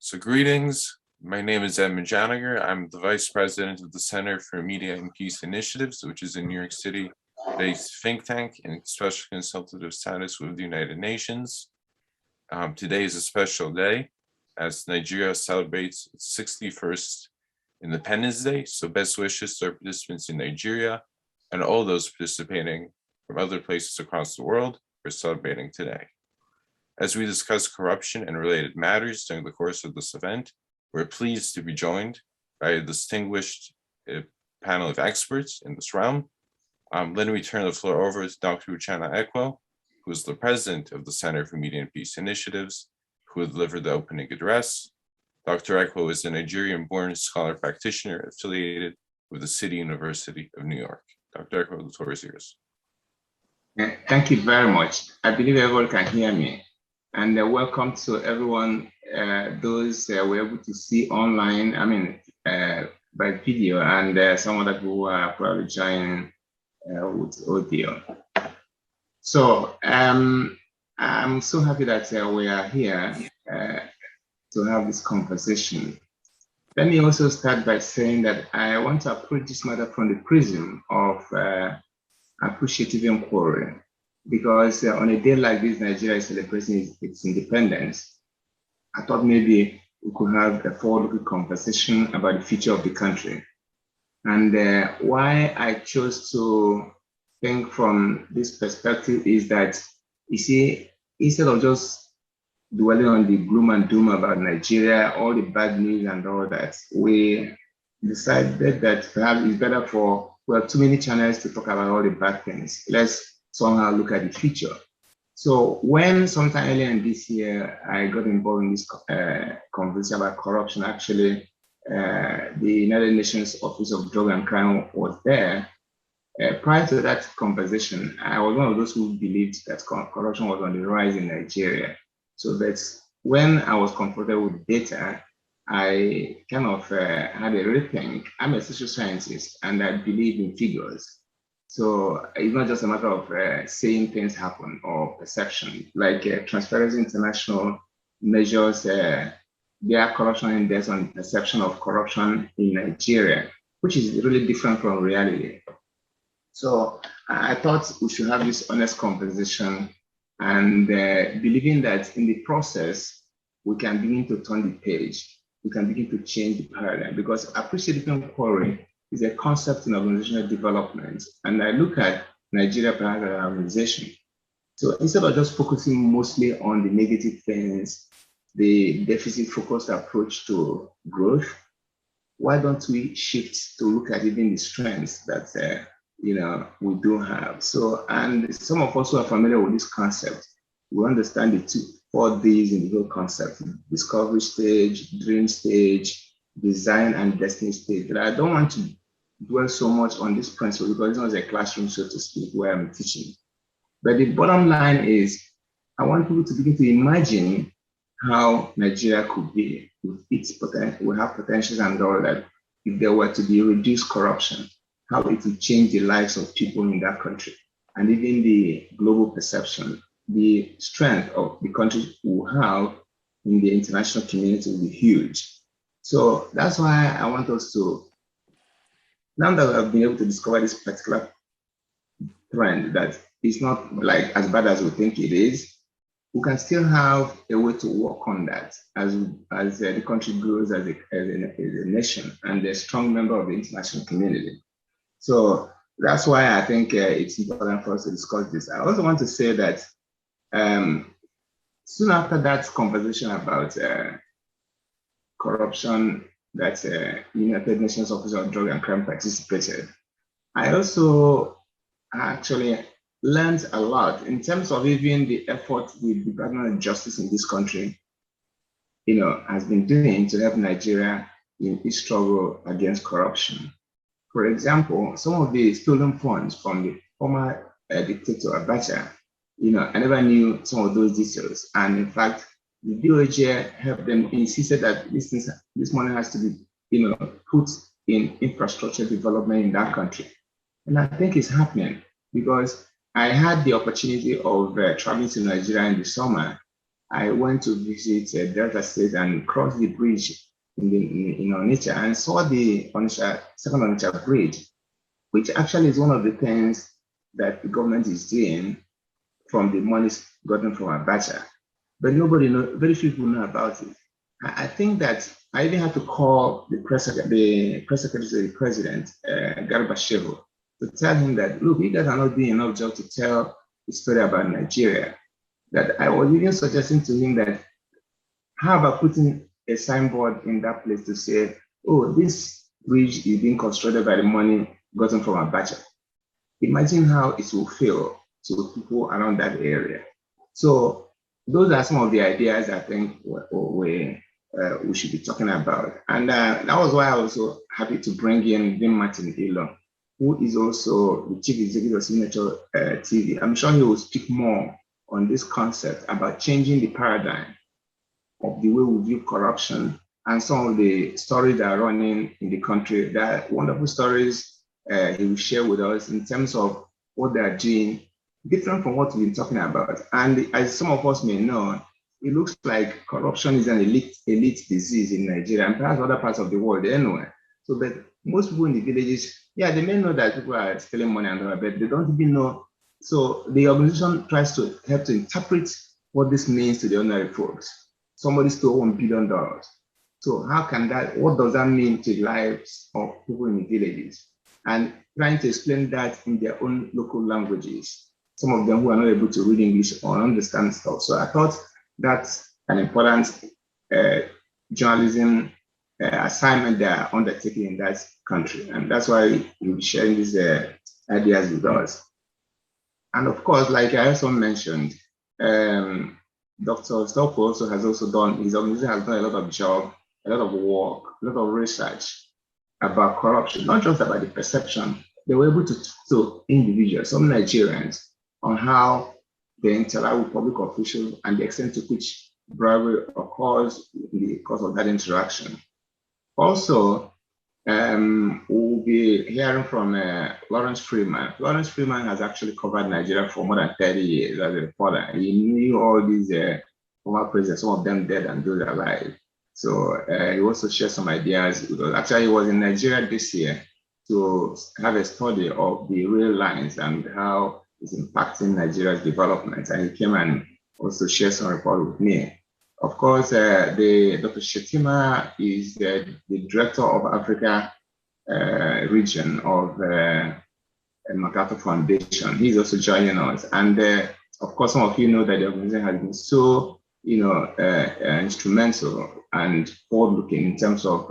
So greetings, my name is Edmund Janiger. I'm the Vice President of the Center for Media and Peace Initiatives, which is a New York City-based think tank in special consultative status with the United Nations. Today is a special day as Nigeria celebrates its 61st Independence Day. So best wishes to our participants in Nigeria and all those participating from other places across the world who are celebrating today. As we discuss corruption and related matters during the course of this event, we're pleased to be joined by a distinguished panel of experts in this realm. Let me turn the floor over to Dr. Uchenna Ekwo, who is the president of the Center for Media and Peace Initiatives, who will deliver the opening address. Dr. Ekwo is a Nigerian-born scholar practitioner affiliated with the City University of New York. Dr. Ekwo, the floor is yours. Thank you very much. I believe everyone can hear me. And welcome to everyone, those we're able to see online, by video, and some other people who are probably joining with audio. So I'm so happy that we are here to have this conversation. Let me also start by saying that I want to approach this matter from the prism of appreciative inquiry. Because on a day like this, Nigeria is celebrating its independence. I thought maybe we could have a forward-looking conversation about the future of the country. And why I chose to think from this perspective is that, you see, instead of just dwelling on the gloom and doom about Nigeria, all the bad news and all that, we decided that perhaps it's better for, we have too many channels to talk about all the bad things. Let's somehow look at the future. So when sometime earlier in this year, I got involved in this conversation about corruption, actually, the United Nations Office of Drug and Crime was there. Prior to that conversation, I was one of those who believed that corruption was on the rise in Nigeria. So that's when I was confronted with data, I kind of had a rethink. I'm a social scientist and I believe in figures. So it's not just a matter of saying things happen or perception. Like Transparency International measures their corruption index on perception of corruption in Nigeria, which is really different from reality. So I thought we should have this honest conversation and believing that in the process, we can begin to turn the page. We can begin to change the paradigm because appreciative inquiry is a concept in organizational development. And I look at Nigeria perhaps as an organization. So instead of just focusing mostly on the negative things, the deficit-focused approach to growth, why don't we shift to look at even the strengths that we do have? So, and some of us who are familiar with this concept, we understand the 4 Ds in the whole concept: discovery stage, dream stage, design, and destiny stage. But I don't want to dwell so much on this principle because it's not a classroom, so to speak, where I'm teaching. But the bottom line is, I want people to begin to imagine how Nigeria could be with its potential. We have potentials and all that. If there were to be reduced corruption, how it would change the lives of people in that country, and even the global perception, the strength of the country will have in the international community will be huge. So that's why I want us to, now that we have been able to discover this particular trend that is not like as bad as we think it is, we can still have a way to work on that as the country grows as a nation and a strong member of the international community. So that's why I think it's important for us to discuss this. I also want to say that soon after that conversation about corruption that United Nations Office of Drug and Crime participated, I also actually learned a lot in terms of even the effort the Department of Justice in this country, has been doing to help Nigeria in its struggle against corruption. For example, some of the stolen funds from the former dictator Abacha, I never knew some of those details. And in fact, the DOJ helped them, insisted that this money has to be, put in infrastructure development in that country. And I think it's happening because I had the opportunity of traveling to Nigeria in the summer I went to visit Delta State and crossed the bridge in Onitsha and saw the second Onitsha bridge, which actually is one of the things that the government is doing from the monies gotten from Abacha. But nobody knows, very few people know about it. I think that I even had to call the press secretary to the president, Garba Shehu, to tell him that, look, you guys are not doing enough job to tell the story about Nigeria. That I was even suggesting to him that, how about putting a signboard in that place to say, oh, this bridge is being constructed by the money gotten from Abacha. Imagine how it will feel to people around that area. So those are some of the ideas I think we should be talking about. And that was why I was so happy to bring in Vin Martin Ilo, who is also the chief executive of Signature TV. I'm sure he will speak more on this concept about changing the paradigm of the way we view corruption and some of the stories that are running in the country. That wonderful stories he will share with us in terms of what they are doing, different from what we've been talking about. And as some of us may know, it looks like corruption is an elite disease in Nigeria and perhaps other parts of the world anyway. So, but most people in the villages, yeah, they may know that people are stealing money and all that, but they don't even know. So the organization tries to help to interpret what this means to the ordinary folks. Somebody stole $1 billion. So how can that, what does that mean to the lives of people in the villages? And trying to explain that in their own local languages. Some of them who are not able to read English or understand stuff. So I thought that's an important journalism assignment they are undertaking in that country. And that's why we'll be sharing these ideas with us. And of course, like I also mentioned, Dr. Stoppo also has done, his organization has done a lot of job, a lot of work, a lot of research about corruption, not just about the perception. They were able to talk to individuals, some Nigerians, on how they interact with public officials and the extent to which bribery occurs in the course of that interaction. Also, we'll be hearing from Lawrence Freeman. Lawrence Freeman has actually covered Nigeria for more than 30 years as a reporter. He knew all these former presidents, some of them dead and those alive. So he also shared some ideas. Actually, he was in Nigeria this year to have a study of the rail lines and how it's impacting Nigeria's development. And he came and also shared some report with me. Of course, Dr. Shetima is the director of Africa region of MacArthur Foundation. He's also joining us. And of course, some of you know that the organization has been so, instrumental and forward-looking in terms of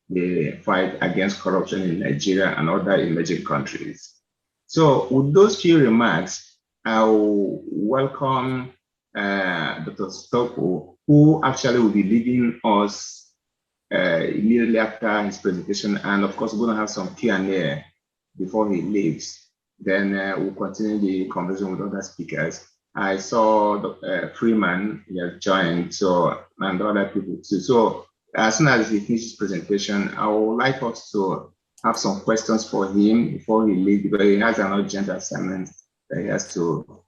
the fight against corruption in Nigeria and other emerging countries. So with those few remarks, I'll welcome Dr. Stoppo, who actually will be leading us immediately after his presentation. And of course, we're going to have some Q&A before he leaves. Then we'll continue the conversation with other speakers. I saw Dr. Freeman, he has joined, and other people too. So as soon as he finishes his presentation, I would like us to have some questions for him before he leaves, because he has an urgent assignment that he has to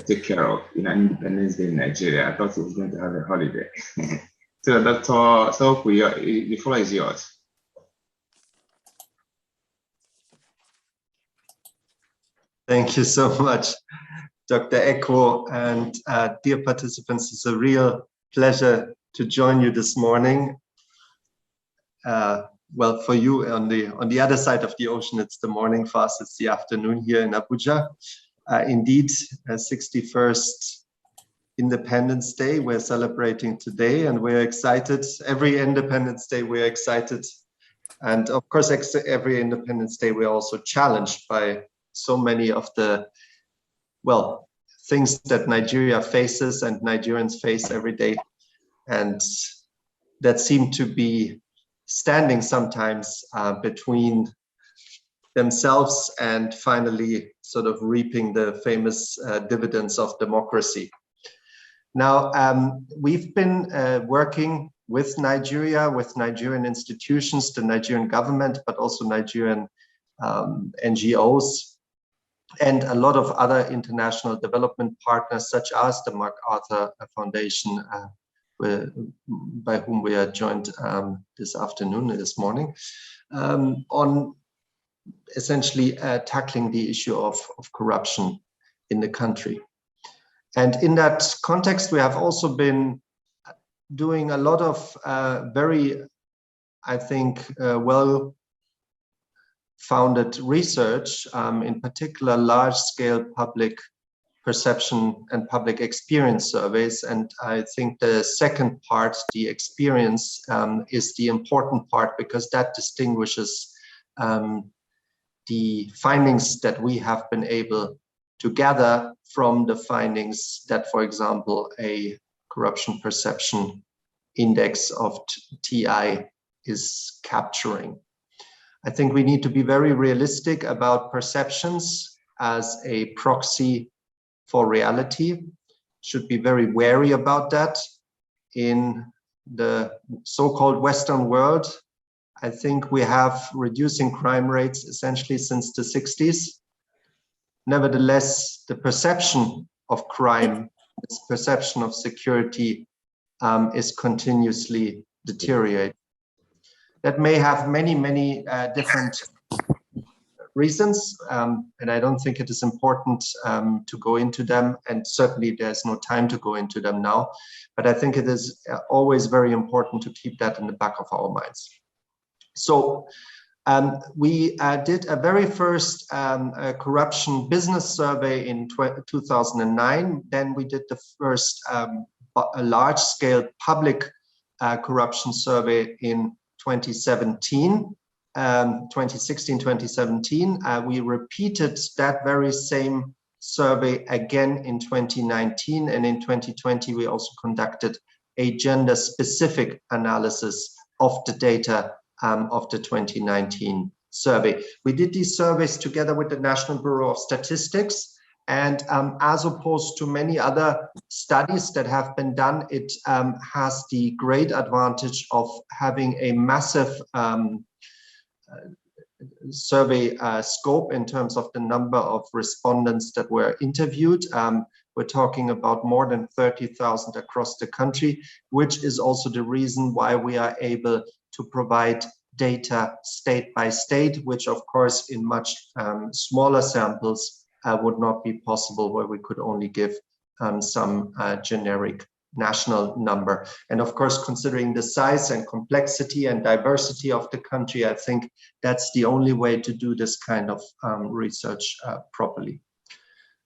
take care of in an Independence Day in Nigeria. I thought he was going to have a holiday. So Dr. Stoppo, the floor is yours. Thank you so much, Dr. Eko, and dear participants, it's a real pleasure to join you this morning. Well, for you on the other side of the ocean, it's the morning. For us, it's the afternoon here in Abuja. Indeed, 61st Independence Day we're celebrating today, and we're excited. Every Independence Day we're excited, and of course, every Independence Day we're also challenged by so many of the things that Nigeria faces and Nigerians face every day, and that seem to be standing sometimes between themselves and finally sort of reaping the famous dividends of democracy. Now, we've been working with Nigeria, with Nigerian institutions, the Nigerian government, but also Nigerian NGOs and a lot of other international development partners, such as the MacArthur Foundation, by whom we are joined this morning, on essentially tackling the issue of corruption in the country. And in that context, we have also been doing a lot of very, I think, well-founded research, in particular large-scale public perception and public experience surveys. And I think the second part, the experience, is the important part, because that distinguishes the findings that we have been able to gather from the findings that, for example, a corruption perception index of TI is capturing. I think we need to be very realistic about perceptions as a proxy for reality. Should be very wary about that. In the so-called Western world, I think we have reducing crime rates essentially since the 60s. Nevertheless, the perception of crime, this perception of security is continuously deteriorating. That may have many, many different reasons, and I don't think it is important to go into them, and certainly there's no time to go into them now, but I think it is always very important to keep that in the back of our minds. So we did a very first corruption business survey in 2009. Then we did the first large-scale public corruption survey in 2017, 2016, 2017. We repeated that very same survey again in 2019, and in 2020 we also conducted a gender-specific analysis of the data of the 2019 survey. We did these surveys together with the National Bureau of Statistics, and as opposed to many other studies that have been done, it has the great advantage of having a massive survey scope in terms of the number of respondents that were interviewed. We're talking about more than 30,000 across the country, which is also the reason why we are able to provide data state by state, which of course in much smaller samples would not be possible, where we could only give some generic national number. And of course, considering the size and complexity and diversity of the country, I think that's the only way to do this kind of research properly.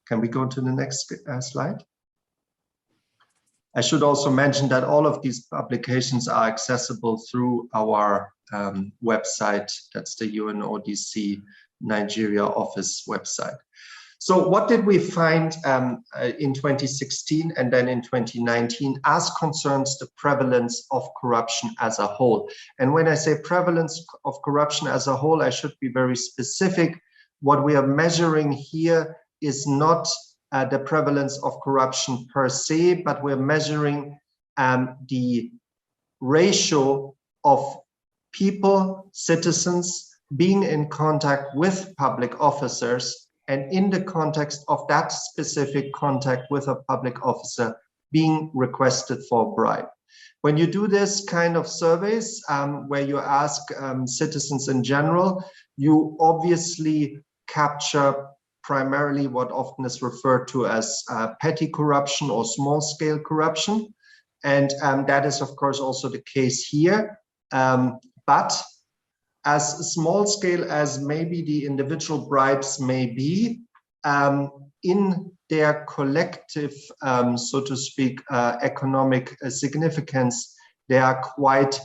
Can we go to the next slide? I should also mention that all of these publications are accessible through our website. That's the UNODC Nigeria office website. So what did we find in 2016 and then in 2019 as concerns the prevalence of corruption as a whole? And when I say prevalence of corruption as a whole, I should be very specific. What we are measuring here is not the prevalence of corruption per se, but we're measuring the ratio of people, citizens, being in contact with public officers, and in the context of that specific contact with a public officer being requested for a bribe. When you do this kind of surveys, where you ask citizens in general, you obviously capture primarily what often is referred to as petty corruption or small-scale corruption. And that is, of course, also the case here. But as small-scale as maybe the individual bribes may be, in their collective, so to speak, economic significance, they are quite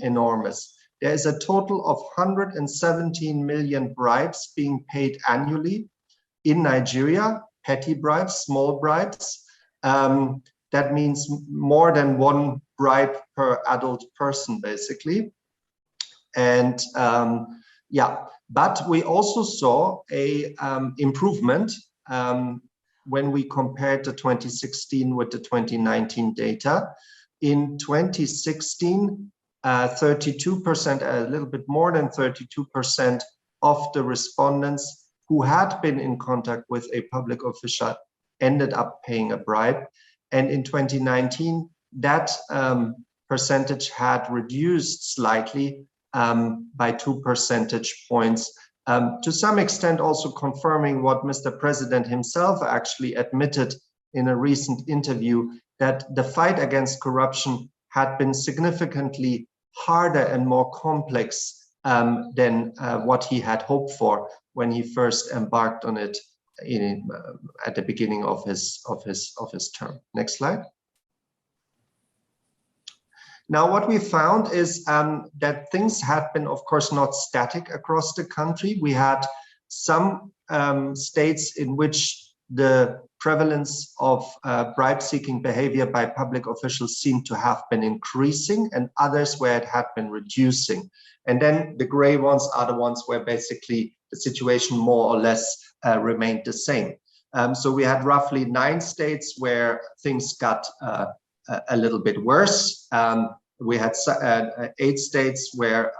enormous. There is a total of 117 million bribes being paid annually in Nigeria, petty bribes, small bribes. That means more than one bribe per adult person, basically. And yeah, but we also saw a improvement when we compared the 2016 with the 2019 data. In 2016, 32%, a little bit more than 32% of the respondents who had been in contact with a public official ended up paying a bribe. And in 2019, that percentage had reduced slightly by 2 percentage points, to some extent also confirming what Mr. President himself actually admitted in a recent interview, that the fight against corruption had been significantly harder and more complex than what he had hoped for when he first embarked on it at the beginning of his term. Next slide. Now, what we found is that things had been, of course, not static across the country. We had some states in which the prevalence of bribe-seeking behavior by public officials seemed to have been increasing, and others where it had been reducing. And then the gray ones are the ones where basically the situation more or less remained the same. So we had roughly 9 states where things got a little bit worse. We had 8 states where,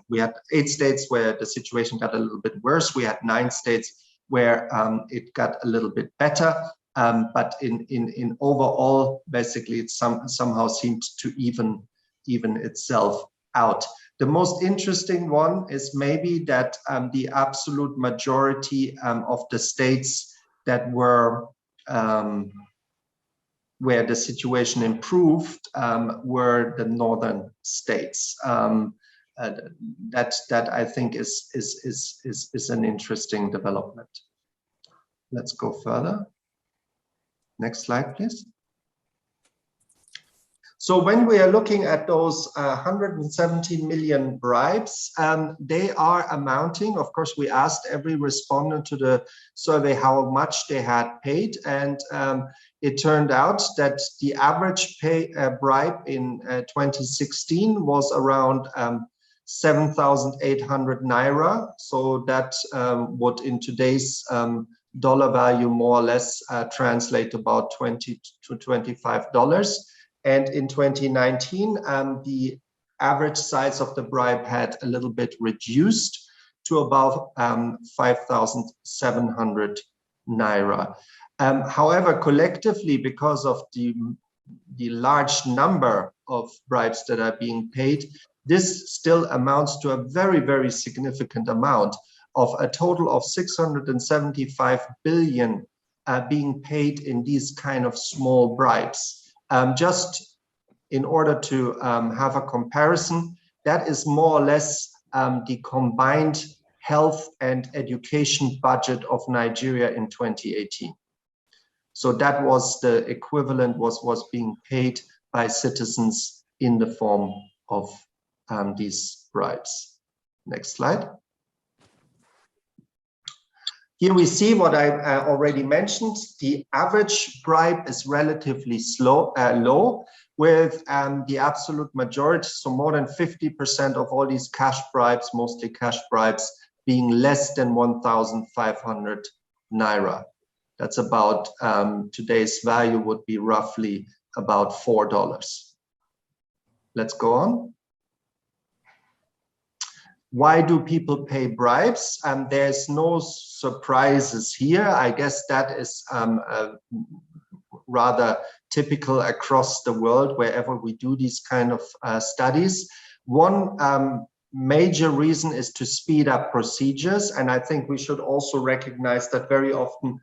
we had 8 states where the situation got a little bit worse. We had 9 states where it got a little bit better. But in overall, basically, it somehow seemed to even itself out. The most interesting one is maybe that the absolute majority of the states that were where the situation improved were the northern states. That I think is an interesting development. Let's go further. Next slide, please. So when we are looking at those 117 million bribes, they are amounting, of course, we asked every respondent to the survey how much they had paid, and it turned out that the average bribe in 2016 was around 7,800 naira. So that would in today's dollar value more or less translate about $20 to $25. And in 2019, the average size of the bribe had a little bit reduced to about 5,700 naira. However, collectively, because of the large number of bribes that are being paid, this still amounts to a very, very significant amount of a total of 675 billion being paid in these kind of small bribes. Just in order to have a comparison, that is more or less the combined health and education budget of Nigeria in 2018. So that was the equivalent was being paid by citizens in the form of these bribes. Next slide. Here we see what I already mentioned. The average bribe is relatively low, with the absolute majority, so more than 50% of all these cash bribes, mostly cash bribes, being less than 1,500 naira. That's about, today's value would be roughly about $4. Let's go on. Why do people pay bribes? There's no surprises here. I guess that is rather typical across the world wherever we do these kind of studies. One major reason is to speed up procedures. And I think we should also recognize that very often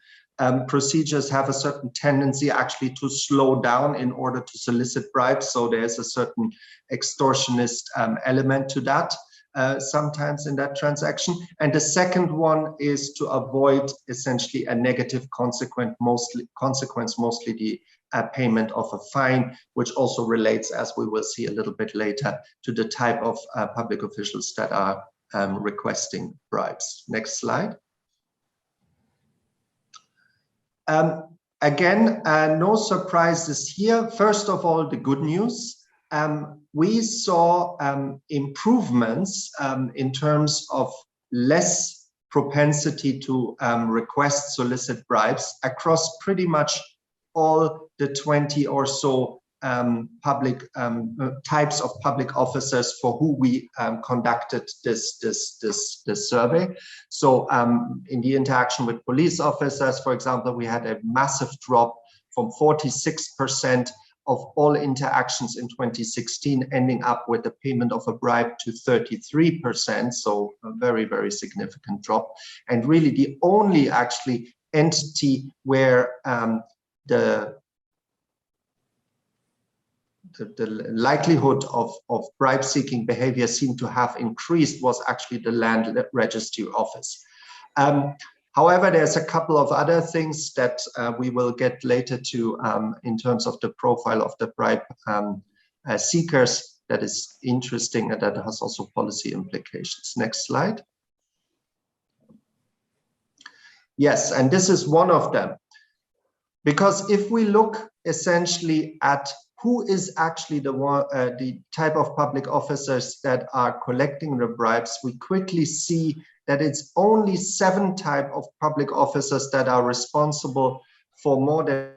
procedures have a certain tendency actually to slow down in order to solicit bribes. So there's a certain extortionist element to that. Sometimes in that transaction. And the second one is to avoid essentially a negative consequence, mostly the payment of a fine, which also relates, as we will see a little bit later, to the type of public officials that are requesting bribes. Next slide. Again, no surprises here. First of all, the good news. We saw improvements in terms of less propensity to solicit bribes across pretty much all the 20 or so public types of public officers for who we conducted this survey. So in the interaction with police officers, for example, we had a massive drop from 46% of all interactions in 2016 ending up with the payment of a bribe to 33%. So a very, very significant drop. And really the only actually entity where the likelihood of bribe-seeking behavior seemed to have increased was actually the land registry office. However, there's a couple of other things that we will get later to in terms of the profile of the bribe seekers that is interesting and that has also policy implications. Next slide. Yes, and this is one of them. Because if we look essentially at who is actually the type of public officers that are collecting the bribes, we quickly see that it's only 7 types of public officers that are responsible for more than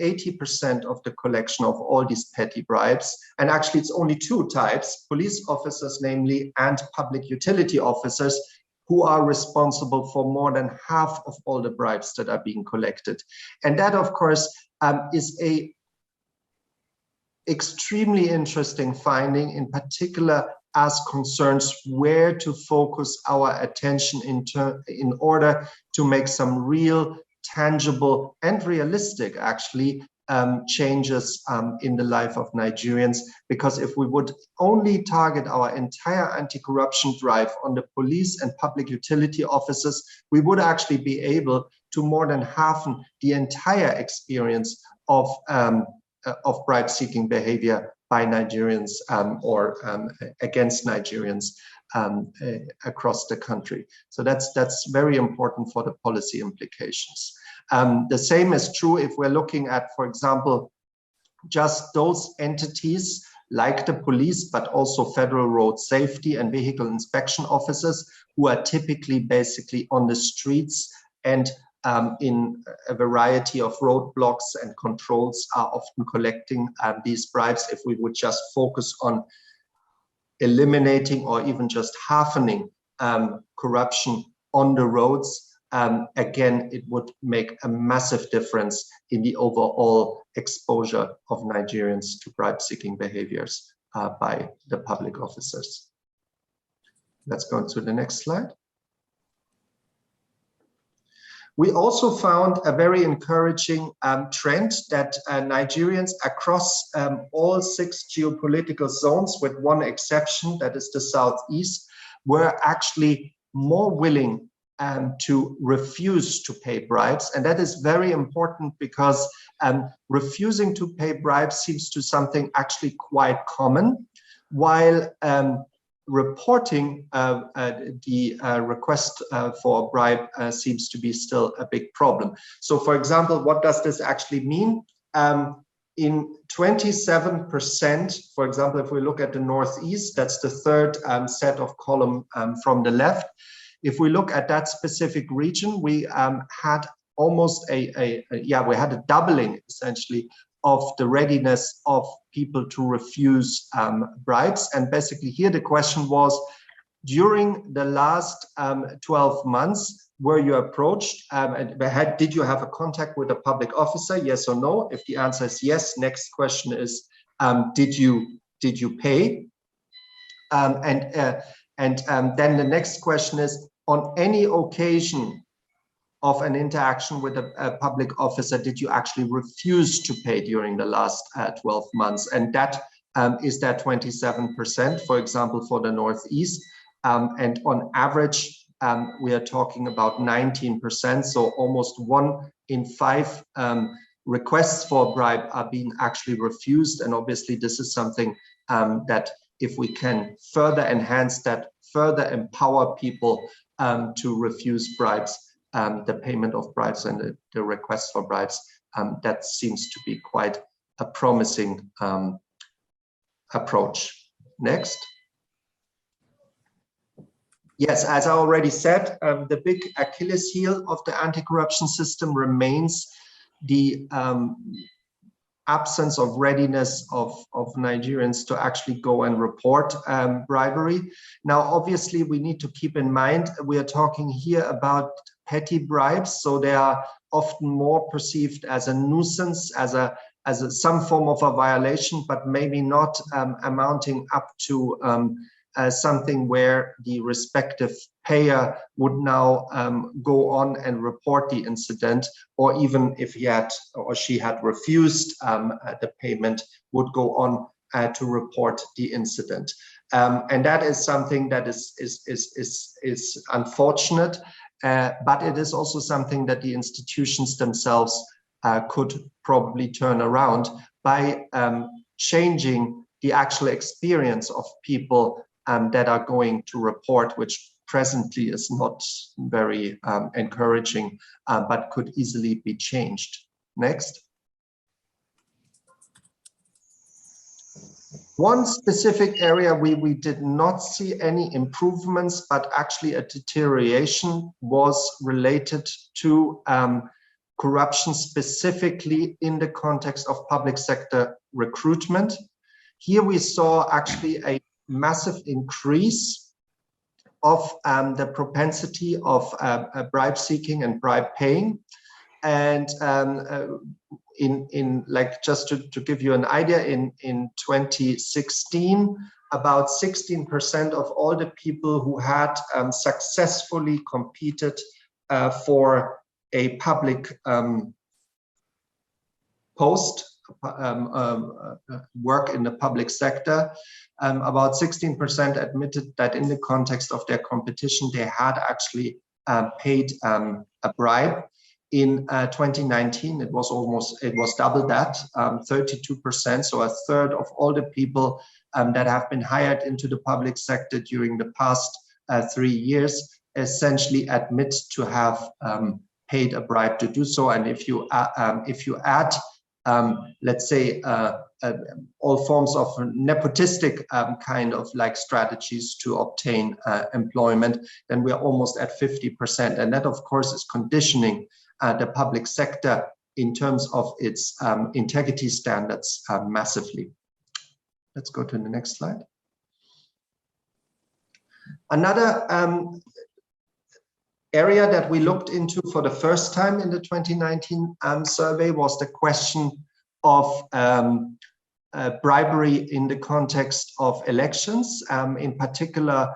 80% of the collection of all these petty bribes. And actually it's only 2 types, police officers namely, and public utility officers, who are responsible for more than half of all the bribes that are being collected. And that, of course, is a extremely interesting finding, in particular as concerns where to focus our attention in order to make some real, tangible, and realistic, actually, changes in the life of Nigerians. Because if we would only target our entire anti-corruption drive on the police and public utility officers, we would actually be able to more than halve the entire experience of bribe-seeking behavior by Nigerians or against Nigerians across the country. So that's very important for the policy implications. The same is true if we're looking at, for example, just those entities like the police, but also federal road safety and vehicle inspection officers who are typically basically on the streets and in a variety of roadblocks and controls are often collecting these bribes. If we would just focus on eliminating or even just halvening corruption on the roads, again, it would make a massive difference in the overall exposure of Nigerians to bribe-seeking behaviors by the public officers. Let's go to the next slide. We also found a very encouraging trend that Nigerians across all 6 geopolitical zones, with one exception, that is the Southeast, were actually more willing to refuse to pay bribes. And that is very important because refusing to pay bribes seems to something actually quite common, while reporting the request for a bribe seems to be still a big problem. So for example, what does this actually mean? In 27%, for example, if we look at the Northeast, that's the 3rd set of column from the left. If we look at that specific region, we had almost we had a doubling essentially of the readiness of people to refuse bribes. And basically here the question was, during the last 12 months, were you approached? Did you have a contact with a public officer? Yes or no? If the answer is yes, next question is, did you pay? And then the next question is, on any occasion of an interaction with a public officer, did you actually refuse to pay during the last 12 months? And that is that 27%, for example, for the Northeast. And on average, we are talking about 19%. So almost 1 in 5 requests for a bribe are being actually refused. And obviously, this is something that if we can further enhance that, further empower people to refuse bribes, the payment of bribes and the request for bribes, that seems to be quite a promising approach. Next. Yes, as I already said, the big Achilles heel of the anti-corruption system remains the absence of readiness of Nigerians to actually go and report bribery. Now, obviously, we need to keep in mind, we are talking here about petty bribes, so they are often more perceived as a nuisance, as some form of a violation, but maybe not amounting up to something where the respective payer would now go on and report the incident, or even if he had or she had refused the payment, would go on to report the incident. And that is something that is unfortunate, but it is also something that the institutions themselves could probably turn around by changing the actual experience of people that are going to report, which presently is not very encouraging, but could easily be changed. Next. One specific area we did not see any improvements, but actually a deterioration, was related to corruption, specifically in the context of public sector recruitment. Here we saw actually a massive increase of the propensity of bribe seeking and bribe paying. And in like, just to give you an idea, in 2016, about 16% of all the people who had successfully competed for a public post, work in the public sector, about 16% admitted that in the context of their competition, they had actually paid a bribe. In 2019, it was double that, 32%. So a third of all the people that have been hired into the public sector during the past 3 years essentially admit to have paid a bribe to do so. And if you add let's say all forms of nepotistic kind of like strategies to obtain employment, then we're almost at 50%. And that, of course, is conditioning the public sector in terms of its integrity standards massively. Let's go to the next slide. Another area that we looked into for the first time in the 2019 survey was the question of bribery in the context of elections, in particular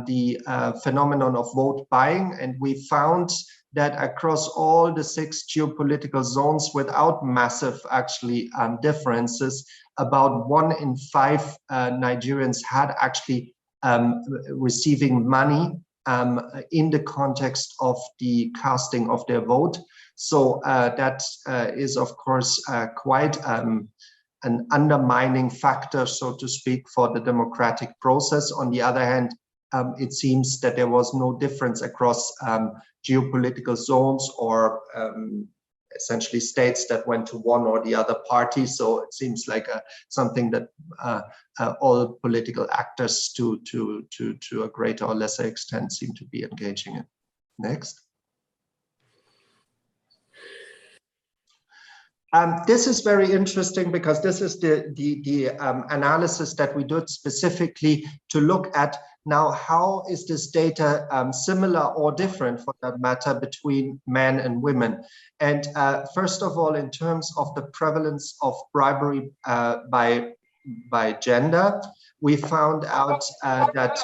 the phenomenon of vote buying. And we found that across all the 6 geopolitical zones, without massive actually differences, about 1 in 5 Nigerians had actually receiving money in the context of the casting of their vote. So that is, of course, quite an undermining factor, so to speak, for the democratic process. On the other hand, it seems that there was no difference across geopolitical zones or essentially states that went to one or the other party. So it seems like something that all political actors to a greater or lesser extent seem to be engaging in. Next. This is very interesting because this is the analysis that we did specifically to look at now, how is this data similar or different, for that matter, between men and women? And first of all, in terms of the prevalence of bribery by gender, we found out that